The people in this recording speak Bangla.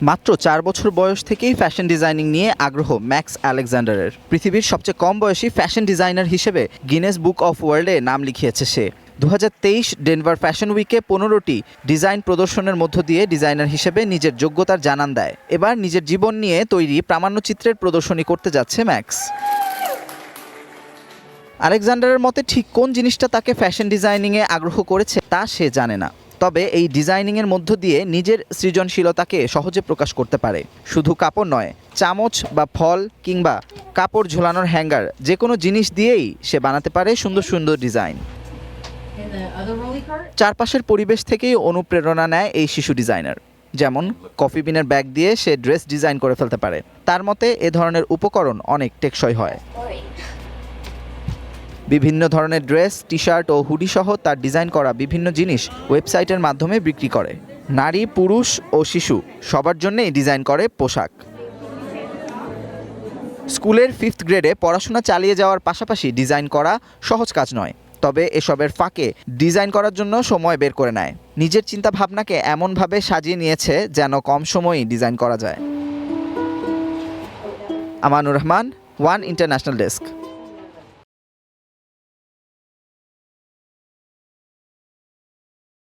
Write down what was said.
মাত্র 4 বছর বয়স থেকেই ফ্যাশন ডিজাইনিং নিয়ে আগ্রহ ম্যাক্স আলেকজান্ডারের। পৃথিবীর সবচেয়ে কম বয়সী ফ্যাশন ডিজাইনার হিসেবে গিনেস বুক অফ ওয়ার্ল্ডে নাম লিখিয়েছে সে। 2023 ডেনভার ফ্যাশন উইকে 15টি ডিজাইন প্রদর্শনের মধ্য দিয়ে ডিজাইনার হিসেবে নিজের যোগ্যতার জানান দেয়। এবার নিজের জীবন নিয়ে তৈরি প্রামাণ্যচিত্রের প্রদর্শনী করতে যাচ্ছে ম্যাক্স। আলেকজান্ডারের মতে ঠিক কোন জিনিসটা তাকে ফ্যাশন ডিজাইনিংয়ে আগ্রহ করেছে তা সে জানে না, তবে এই ডিজাইনিংয়ের মধ্য দিয়ে নিজের সৃজনশীলতাকে সহজে প্রকাশ করতে পারে। শুধু কাপড় নয়, চামচ বা ফল কিংবা কাপড় ঝোলানোর হ্যাঙ্গার, যে কোনো জিনিস দিয়েই সে বানাতে পারে সুন্দর সুন্দর ডিজাইন। চারপাশের পরিবেশ থেকেই অনুপ্রেরণা নেয় এই শিশু ডিজাইনার। যেমন কফি বিনের ব্যাগ দিয়ে সে ড্রেস ডিজাইন করে ফেলতে পারে। তার মতে এ ধরনের উপকরণ অনেক টেকসই হয়। বিভিন্ন ধরনের ড্রেস, টি শার্ট ও হুডি সহ তার ডিজাইন করা বিভিন্ন জিনিস ওয়েবসাইটের মাধ্যমে বিক্রি করে। নারী, পুরুষ ও শিশু সবার জন্যই ডিজাইন করে পোশাক। স্কুলের 5th গ্রেডে পড়াশোনা চালিয়ে যাওয়ার পাশাপাশি ডিজাইন করা সহজ কাজ নয়, তবে এসবের ফাঁকে ডিজাইন করার জন্য সময় বের করে নেয়। নিজের চিন্তা ভাবনাকে এমনভাবে সাজিয়ে নিয়েছে যেন কম সময়েই ডিজাইন করা যায়। Amanur Rahman, one international desk.